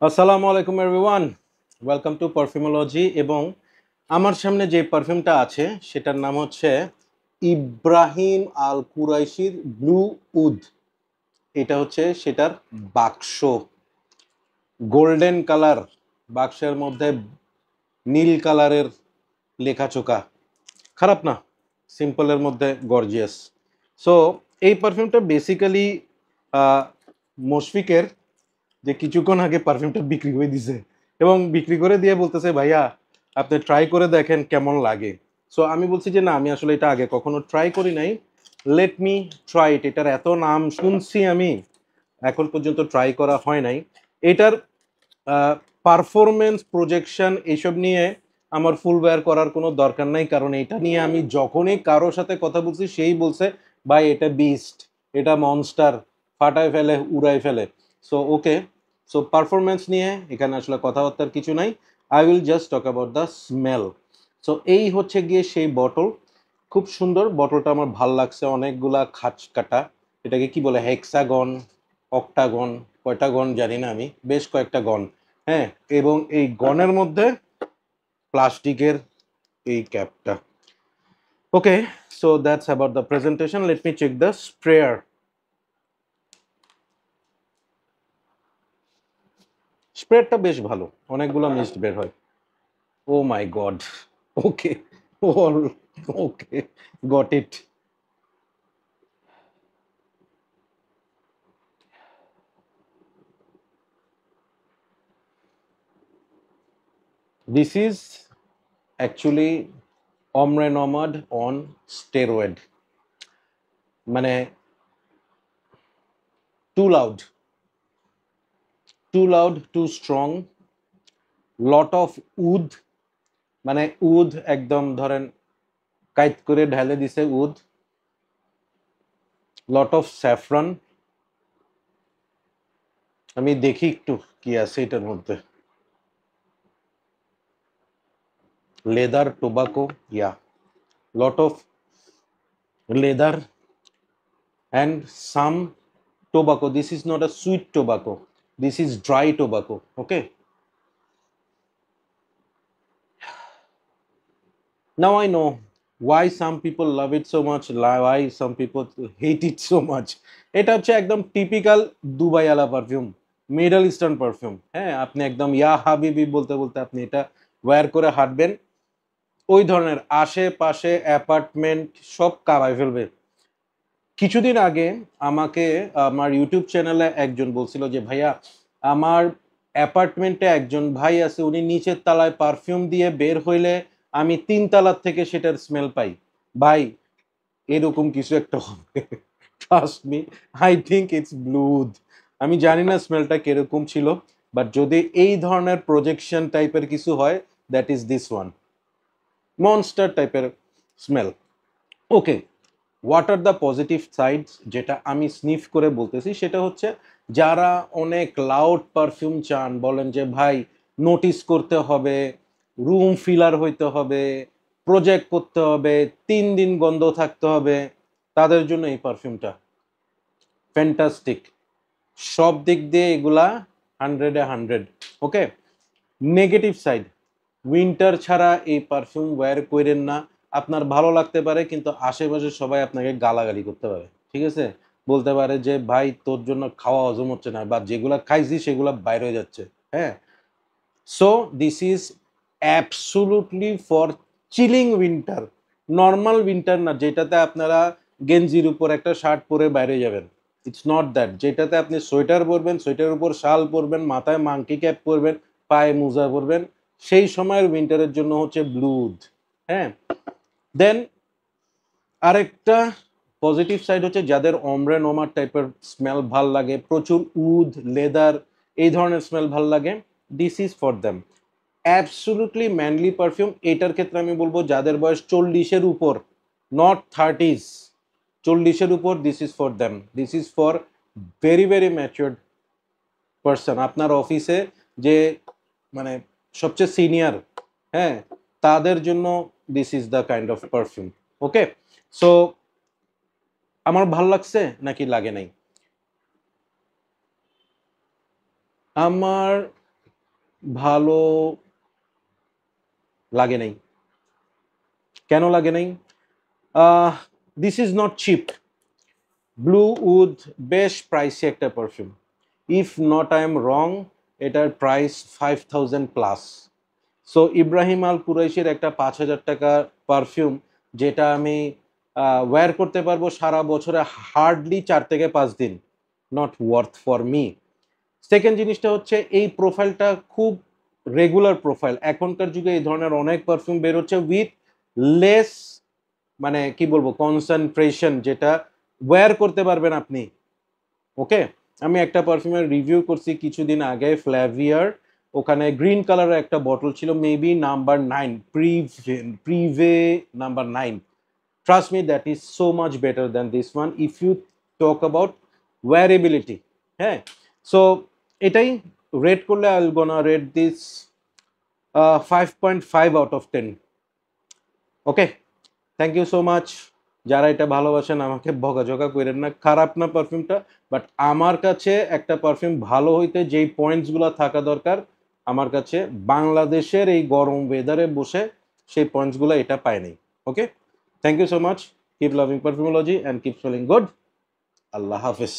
আসসালামু আলাইকুম everyone, welcome to পারফিউমোলজি। এবং আমার সামনে যে পারফিউমটা আছে সেটার নাম হচ্ছে ইব্রাহিম আল কুরাইশির ব্লু উড। এটা হচ্ছে সেটার বাক্স, গোল্ডেন কালার, বাক্সের মধ্যে নীল কালারের লেখাচোকা, খারাপ না, সিম্পলের মধ্যে গর্জিয়াস। সো এই পারফিউমটা বেসিক্যালি মুশফিকের, যে কিছুক্ষণ আগে পারফিউমটা বিক্রি করে দিছে এবং বিক্রি করে দিয়ে বলতেছে ভাইয়া আপনি ট্রাই করে দেখেন কেমন লাগে। সো আমি বলছি যে না, আমি আসলে এটা আগে কখনো ট্রাই করি নাই, লেট মি ট্রাই ইট। এটার এত নাম শুনছি আমি, এখন পর্যন্ত ট্রাই করা হয় নাই। এটার পারফরমেন্স, প্রজেকশন এইসব নিয়ে আমার ফুল বেয়ার করার কোনো দরকার নাই, কারণ এটা নিয়ে আমি যখনই কারোর সাথে কথা বলছি সেই বলছে ভাই এটা বিস্ট, এটা মনস্টার, ফাটায় ফেলে উড়াই ফেলে। সো ওকে, সো পারফরমেন্স নিয়ে এখানে আসলে কথাবার্তার কিছু নাই। I will just talk about the smell. So এই হচ্ছে গিয়ে সেই বটল, খুব সুন্দর বটলটা, আমার ভাল লাগছে, অনেকগুলা খাঁচ কাটা, এটাকে কি বলে, হেক্সাগন, অক্টাগন, কয়টা গন জানি না আমি, বেশ কয়েকটা গন। হ্যাঁ, এবং এই গনের মধ্যে প্লাস্টিকের এই ক্যাপটা। Okay, so that's about the presentation. Let me check the sprayer. স্প্রেয়ারটা বেশ ভালো, অনেকগুলো মিস্ট বের হয়। Oh my God, okay, all okay, got it. This is actually Ombre Nomade on steroid, মানে too loud, too loud, too strong, lot of oud, মানে oud একদম ধরেন কাইত করে ঢেলে দিছে উদ, লট অফ স্যাফরন। আমি দেখি একটু কি আছে এটার মধ্যে। Leather, tobacco, yeah, lot of leather and some tobacco. This is not a sweet tobacco, this is dry tobacco. Okay, now I know why some people love it so much, why some people hate it so much. এটা হচ্ছে একদম typical Dubai আলা perfume, middle eastern perfume. হ্যাঁ, আপনি একদম ইয়া হাবিবি বলতে বলতে আপনি এটা ওয়্যার করে হাঁটবেন, ওই ধরনের আশেপাশে অ্যাপার্টমেন্ট সব কাঁপায় ফেলবে। কিছুদিন আগে আমাকে আমার ইউটিউব চ্যানেলে একজন বলছিল যে ভাইয়া, আমার অ্যাপার্টমেন্টে একজন ভাই আছে, উনি নিচের তলায় পারফিউম দিয়ে বের হইলে আমি 3 তলার থেকে সেটার স্মেল পাই। ভাই, এরকম কিছু একটা হবে, trust me, I think it's blued. আমি জানি না স্মেলটা কিরকম ছিল, বাট যদি এই ধরনের প্রজেকশন টাইপের কিছু হয়, that is this one, monster টাইপের smell. Okay, what are the positive sides, যেটা আমি স্নিফ করে বলতেছি সেটা হচ্ছে, যারা অনেক লাউড পারফিউম চান, বলেন যে ভাই নোটিস করতে হবে, রুম ফিলার হইতে হবে, প্রজেক্ট করতে হবে, 3 দিন গন্ধ থাকতে হবে, তাদের জন্য এই পারফিউমটা ফ্যান্টাস্টিক। সব দিক দিয়ে এগুলা 100-এ 100। ওকে, নেগেটিভ সাইড, উইন্টার ছাড়া এই পারফিউম ওয়্যার করেন না। আপনার ভালো লাগতে পারে কিন্তু আশেপাশে সবাই আপনাকে গালাগালি করতে পারে, ঠিক আছে, বলতে পারে যে ভাই তোর জন্য খাওয়া হজম হচ্ছে না, বা যেগুলা খাইছি সেগুলা বাইরে হয়ে যাচ্ছে। হ্যাঁ, so this is absolutely for chilling winter, normal winter না যেটাতে আপনারা গেঞ্জির উপর একটা শার্ট পরে বাইরে যাবেন। ইটস নট দ্যাট, যেটাতে আপনি সোয়েটার পরবেন, সোয়েটারের উপর শাল পরবেন, মাথায় মাংকি ক্যাপ পরবেন, পায়ে মোজা পরবেন, সেই সময়ের উইন্টারের জন্য হচ্ছে ব্লুড। হ্যাঁ, দেন আরেকটা পজিটিভ সাইড হচ্ছে, যাদের অমরে নোমার টাইপের স্মেল ভাল লাগে, প্রচুর উড, লেদার, এই ধরনের স্মেল ভাল লাগে, this is for them. Absolutely manly perfume. এটার ক্ষেত্রে আমি বলবো যাদের বয়স 40-এর উপর, নট 30s, 40-এর উপর, this is for them, this is for very very matured person. আপনার অফিসে যে মানে সবচেয়ে সিনিয়র, হ্যাঁ, তাদের জন্য this is the kind of perfume. Okay, so আমার ভাল লাগছে নাকি লাগে নাই? আমার ভালো লাগে নাই। কেন লাগে নাই? This is not cheap. Blue wood বেশ প্রাইসি একটা perfume. If not I am wrong, এটার price 5000 plus. So Ibrahim Al কুরাইশির একটা 5000 টাকা পারফিউম, যেটা আমি ওয়্যার করতে পারবো সারা বছরে হার্ডলি 4 থেকে 5 দিন, not worth for me. Second জিনিসটা হচ্ছে এই প্রোফাইলটা খুব রেগুলার প্রোফাইল। এখনকার যুগে এই ধরনের অনেক পারফিউম বেরোচ্ছে উইথ লেস, মানে কি বলবো, কনসেন্ট্রেশন, যেটা ওয়্যার করতে পারবেন আপনি। ওকে, আমি একটা পারফিউমের রিভিউ করছি কিছুদিন আগে, ফ্ল্যাভিয়ার। ওখানে গ্রিন কালারের একটা বটল ছিল, maybe number 9, Prive number 9। Trust me, that is so much better than this one if you talk about wearability. হ্যাঁ, সো এটাই রেট করলে I will gonna rate this 5.5 out of 10। Okay, thank you so much. যারা এটা ভালোবাসেন আমাকে বকাঝকা করেন না, খারাপ না পারফিউমটা, বাট আমার কাছে একটা পারফিউম ভালো হইতে যেই পয়েন্টসগুলো থাকা দরকার, আমার কাছে বাংলাদেশের এই গরম ওয়েদারে বসে সেই পয়েন্টসগুলো এটা পায় নাই। Okay, thank you so much. Keep loving Perfumology and keep smelling good. আল্লাহ হাফিজ।